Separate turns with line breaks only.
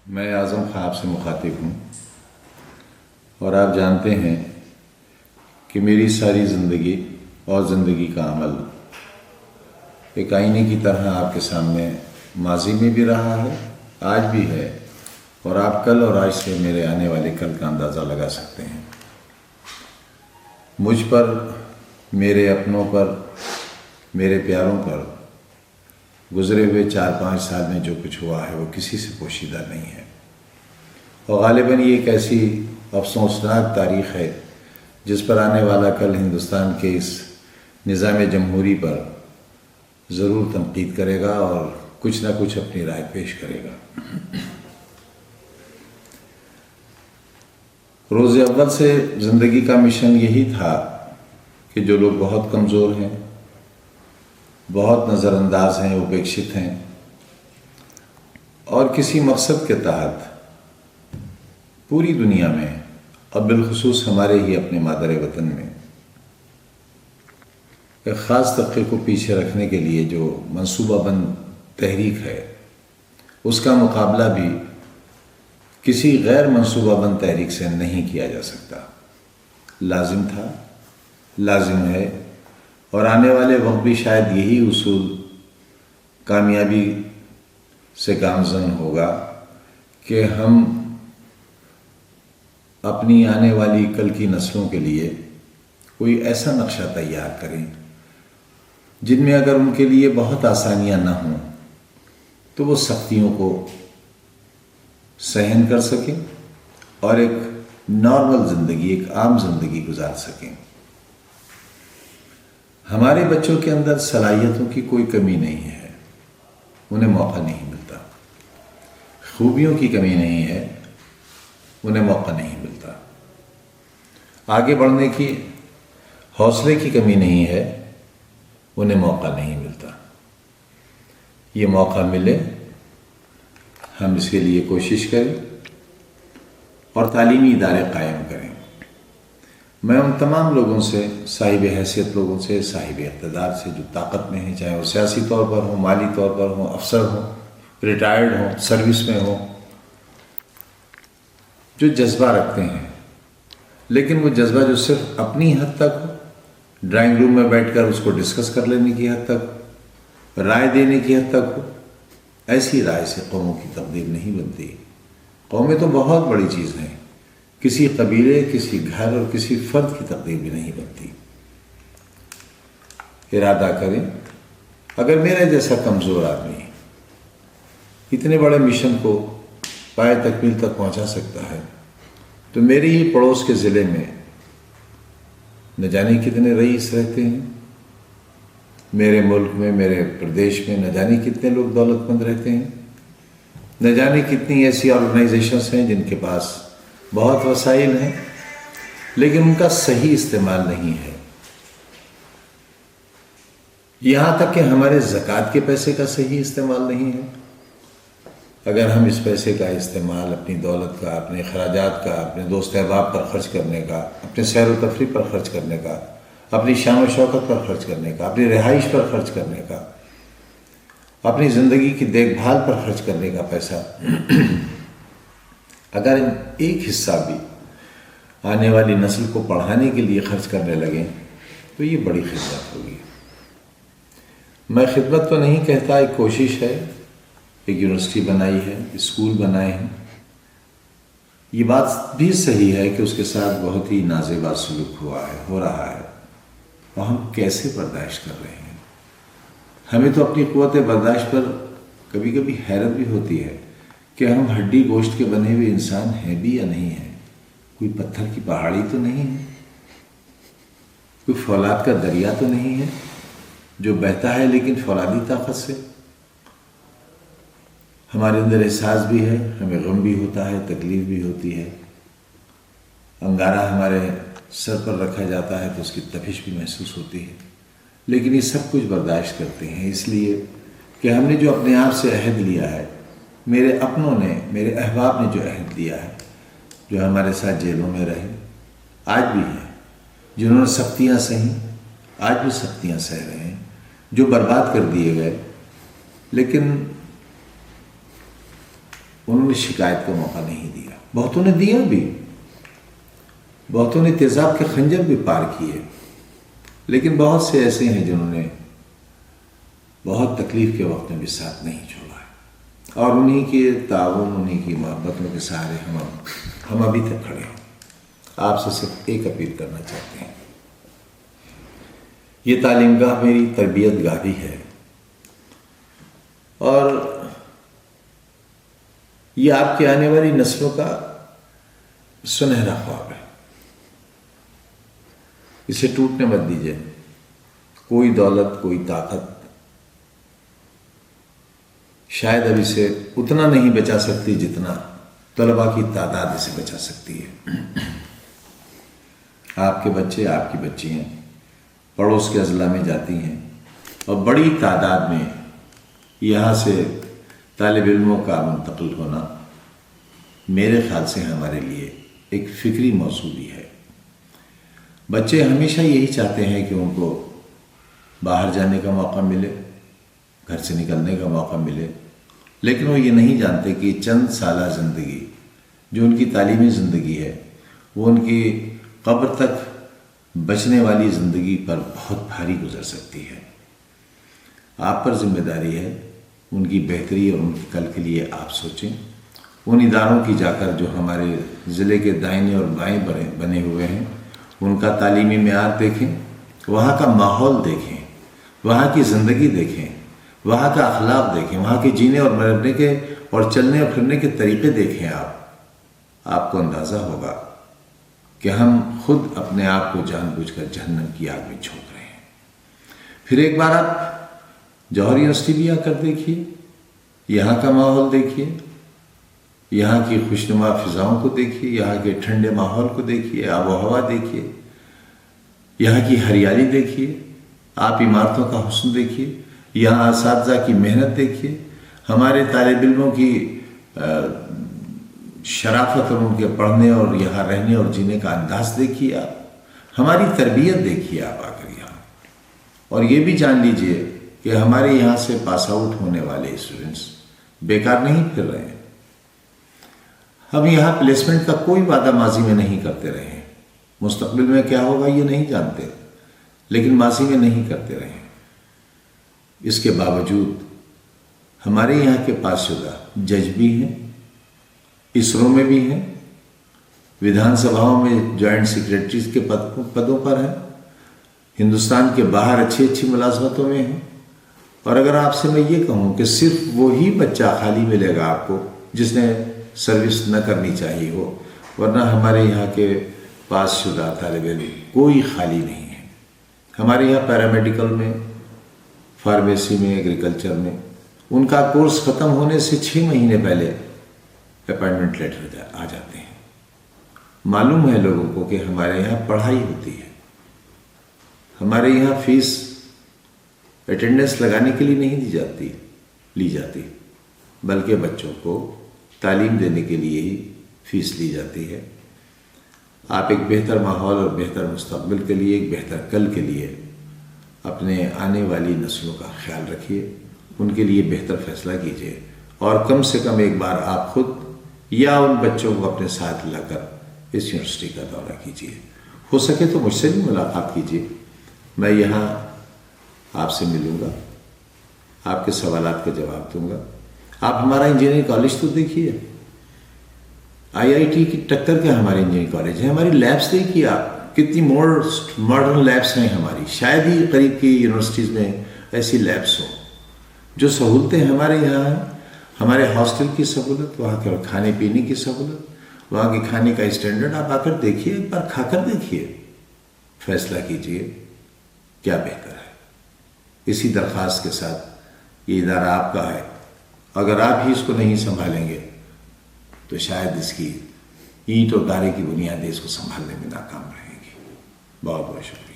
میں اعظم خان آپ سے مخاطب ہوں، اور آپ جانتے ہیں کہ میری ساری زندگی اور زندگی کا عمل ایک آئینے کی طرح آپ کے سامنے ماضی میں بھی رہا ہے، آج بھی ہے، اور آپ کل اور آج سے میرے آنے والے کل کا اندازہ لگا سکتے ہیں۔ مجھ پر، میرے اپنوں پر، میرے پیاروں پر گزرے ہوئے 4-5 سال میں جو کچھ ہوا ہے وہ کسی سے پوشیدہ نہیں ہے، اور غالباً یہ ایک ایسی افسوسناک تاریخ ہے جس پر آنے والا کل ہندوستان کے اس نظام جمہوری پر ضرور تنقید کرے گا اور کچھ نہ کچھ اپنی رائے پیش کرے گا۔ روز اول سے زندگی کا مشن یہی تھا کہ جو لوگ بہت کمزور ہیں، بہت نظر انداز ہیں، اپیکشت ہیں، اور کسی مقصد کے تحت پوری دنیا میں اور بالخصوص ہمارے ہی اپنے مادر وطن میں ایک خاص طبقے کو پیچھے رکھنے کے لیے جو منصوبہ بند تحریک ہے، اس کا مقابلہ بھی کسی غیر منصوبہ بند تحریک سے نہیں کیا جا سکتا۔ لازم تھا، لازم ہے، اور آنے والے وقت بھی شاید یہی اصول کامیابی سے گامزن ہوگا کہ ہم اپنی آنے والی کل کی نسلوں کے لیے کوئی ایسا نقشہ تیار کریں جن میں اگر ان کے لیے بہت آسانیاں نہ ہوں تو وہ سختیوں کو سہن کر سکیں اور ایک نارمل زندگی، ایک عام زندگی گزار سکیں۔ ہمارے بچوں کے اندر صلاحیتوں کی کوئی کمی نہیں ہے، انہیں موقع نہیں ملتا، خوبیوں کی کمی نہیں ہے، انہیں موقع نہیں ملتا، آگے بڑھنے کی حوصلے کی کمی نہیں ہے، انہیں موقع نہیں ملتا۔ یہ موقع ملے، ہم اس کے لیے کوشش کریں اور تعلیمی ادارے قائم کریں۔ میں ان تمام لوگوں سے، صاحب حیثیت لوگوں سے، صاحب اقتدار سے جو طاقت میں ہیں، چاہے وہ سیاسی طور پر ہوں، مالی طور پر ہوں، افسر ہوں، ریٹائرڈ ہوں، سروس میں ہوں، جو جذبہ رکھتے ہیں، لیکن وہ جذبہ جو صرف اپنی حد تک ہو، ڈرائنگ روم میں بیٹھ کر اس کو ڈسکس کر لینے کی حد تک، رائے دینے کی حد تک ہو، ایسی رائے سے قوموں کی تقدیر نہیں بنتی۔ قومیں تو بہت بڑی چیز ہیں، کسی قبیلے، کسی گھر اور کسی فرد کی تقدیر بھی نہیں بنتی۔ ارادہ کریں، اگر میرے جیسا کمزور آدمی اتنے بڑے مشن کو پائے تکمیل تک پہنچا سکتا ہے تو میری ہی پڑوس کے ضلع میں نہ جانے کتنے رئیس رہتے ہیں، میرے ملک میں، میرے پردیش میں نہ جانے کتنے لوگ دولت مند رہتے ہیں، نہ جانے کتنی ایسی آرگنائزیشنز ہیں جن کے پاس بہت وسائل ہیں لیکن ان کا صحیح استعمال نہیں ہے۔ یہاں تک کہ ہمارے زکوٰۃ کے پیسے کا صحیح استعمال نہیں ہے۔ اگر ہم اس پیسے کا استعمال اپنی دولت کا، اپنے اخراجات کا، اپنے دوست احباب پر خرچ کرنے کا، اپنے سیر و تفریح پر خرچ کرنے کا، اپنی شان و شوکت پر خرچ کرنے کا، اپنی رہائش پر خرچ کرنے کا، اپنی زندگی کی دیکھ بھال پر خرچ کرنے کا پیسہ اگر ایک حصہ بھی آنے والی نسل کو پڑھانے کے لیے خرچ کرنے لگیں تو یہ بڑی خدمت ہوگی۔ میں خدمت تو نہیں کہتا، ایک کوشش ہے، ایک یونیورسٹی بنائی ہے، اسکول بنائے ہیں، یہ بات بھی صحیح ہے کہ اس کے ساتھ بہت ہی نازیبا سلوک ہو رہا ہے، اور ہم کیسے برداشت کر رہے ہیں۔ ہمیں تو اپنی قوت برداشت پر کبھی کبھی حیرت بھی ہوتی ہے کہ ہم ہڈی گوشت کے بنے ہوئے انسان ہیں بھی یا نہیں ہیں، کوئی پتھر کی پہاڑی تو نہیں ہے، کوئی فولاد کا دریا تو نہیں ہے جو بہتا ہے لیکن فولادی طاقت سے۔ ہمارے اندر احساس بھی ہے، ہمیں غم بھی ہوتا ہے، تکلیف بھی ہوتی ہے، انگارہ ہمارے سر پر رکھا جاتا ہے تو اس کی تپش بھی محسوس ہوتی ہے، لیکن یہ سب کچھ برداشت کرتے ہیں اس لیے کہ ہم نے جو اپنے آپ سے عہد لیا ہے، میرے اپنوں نے، میرے احباب نے جو عہد لیا ہے، جو ہمارے ساتھ جیلوں میں رہے، آج بھی ہیں، جنہوں نے سختیاں سہیں، آج بھی سختیاں سہ رہے ہیں، جو برباد کر دیے گئے، لیکن انہوں نے شکایت کا موقع نہیں دیا. بہتوں نے دیا بھی، بہتوں نے تیزاب کے خنجر بھی پار کیے، لیکن بہت سے ایسے ہیں جنہوں نے بہت تکلیف کے وقت میں بھی ساتھ نہیں چھوڑا ہے، اور انہی کے تعاون، انہی کی محبتوں کے سہارے ہم ابھی تک کھڑے ہیں. آپ سے صرف ایک اپیل کرنا چاہتے ہیں. یہ تعلیم گاہ میری تربیت گاہ بھی ہے، اور یہ آپ کے آنے والی نسلوں کا سنہرا خواب ہے. اسے ٹوٹنے مت دیجیے. کوئی دولت، کوئی طاقت شاید اب اسے اتنا نہیں بچا سکتی جتنا طلباء کی تعداد اسے بچا سکتی ہے. آپ کے بچے، آپ کی بچیاں پڑوس کے اضلاع میں جاتی ہیں، اور بڑی تعداد میں یہاں سے طالب علموں کا منتقل ہونا میرے خیال سے ہمارے لیے ایک فکری موضوع بھی ہے. بچے ہمیشہ یہی چاہتے ہیں کہ ان کو باہر جانے کا موقع ملے، گھر سے نکلنے کا موقع ملے، لیکن وہ یہ نہیں جانتے کہ چند سالہ زندگی جو ان کی تعلیمی زندگی ہے، وہ ان کی قبر تک بچنے والی زندگی پر بہت بھاری گزر سکتی ہے. آپ پر ذمہ داری ہے ان کی بہتری اور ان کے کل کے لیے آپ سوچیں. ان اداروں کی جا کر جو ہمارے ضلع کے دائیں اور بائیں بنے ہوئے ہیں، ان کا تعلیمی معیار دیکھیں، وہاں کا ماحول دیکھیں، وہاں کی زندگی دیکھیں، وہاں کا اخلاق دیکھیں، وہاں کے جینے اور مرنے کے اور چلنے اور پھرنے کے طریقے دیکھیں. آپ کو اندازہ ہوگا کہ ہم خود اپنے آپ کو جان بوجھ کر جہنم کی آگ میں جھونک رہے ہیں. پھر ایک بار آپ جوہر یونیورسٹی بھی آ کر دیکھیے، یہاں کا ماحول دیکھیے، یہاں کی خوشنما فضاؤں کو دیکھیے، یہاں کے ٹھنڈے ماحول کو دیکھیے، آب و ہوا دیکھیے، یہاں کی ہریالی دیکھیے، آپ عمارتوں کا حسن دیکھیے، یہاں اساتذہ کی محنت دیکھیے، ہمارے طالب علموں کی شرافت اور ان کے پڑھنے اور یہاں رہنے اور جینے کا انداز دیکھیے، آپ ہماری تربیت دیکھیے آپ آ کر یہاں. اور یہ بھی جان لیجئے کہ ہمارے یہاں سے پاس آؤٹ ہونے والے اسٹوڈنٹس بیکار نہیں پھر رہے ہیں. ہم یہاں پلیسمنٹ کا کوئی وعدہ ماضی میں نہیں کرتے رہے ہیں. مستقبل میں کیا ہوگا یہ نہیں جانتے، لیکن ماضی میں نہیں کرتے رہے. اس کے باوجود ہمارے یہاں کے پاس شدہ جج بھی ہیں، اسرو میں بھی ہیں، ودھان سبھاؤں میں جوائنٹ سیکریٹریز کے پدوں پر ہیں، ہندوستان کے باہر اچھی اچھی ملازمتوں میں ہیں. اور اگر آپ سے میں یہ کہوں کہ صرف وہی بچہ خالی ملے گا آپ کو جس نے سروس نہ کرنی چاہیے ہو، ورنہ ہمارے یہاں کے پاس شدہ طالب علم کوئی خالی نہیں ہے. ہمارے یہاں پیرامیڈیکل میں، فارمیسی میں، ایگریکلچر میں ان کا کورس ختم ہونے سے 6 مہینے پہلے اپائنٹمنٹ لیٹر آ جاتے ہیں. معلوم ہے لوگوں کو کہ ہمارے یہاں پڑھائی ہوتی ہے. ہمارے یہاں فیس اٹینڈنس لگانے کے لیے نہیں لی جاتی بلکہ بچوں کو تعلیم دینے کے لیے ہی فیس لی جاتی ہے. آپ ایک بہتر ماحول اور بہتر مستقبل کے لیے، ایک بہتر کل کے لیے اپنے آنے والی نسلوں کا خیال رکھیے، ان کے لیے بہتر فیصلہ کیجیے، اور کم سے کم ایک بار آپ خود یا ان بچوں کو اپنے ساتھ لا کر اس یونیورسٹی کا دورہ کیجیے. ہو سکے تو مجھ سے بھی ملاقات کیجیے. میں یہاں آپ سے ملوں گا، آپ کے سوالات کا جواب دوں گا. آپ ہمارا انجینئرنگ کالج تو دیکھیے، IIT کی ٹکر کے ہمارے انجینئرنگ کالج ہیں. ہماری لیبس دیکھیے آپ، کتنی ماڈرن لیبس ہیں ہماری. شاید ہی قریب کی یونیورسٹیز میں ایسی لیبس ہوں. جو سہولتیں ہمارے یہاں ہیں، ہمارے ہاسٹل کی سہولت، وہاں کے کھانے پینے کی سہولت، وہاں کے کھانے کا اسٹینڈرڈ، آپ آ کر دیکھیے، ایک بار کھا کر دیکھیے، فیصلہ کیجیے کیا بہتر ہے. اسی درخواست کے ساتھ یہ ادارہ آپ کا ہے. اگر آپ ہی اس کو نہیں سنبھالیں گے تو شاید اس کی اینٹ اور تارے کی بنیادیں اس کو سنبھالنے میں ناکام رہیں گی. بہت بہت شکریہ.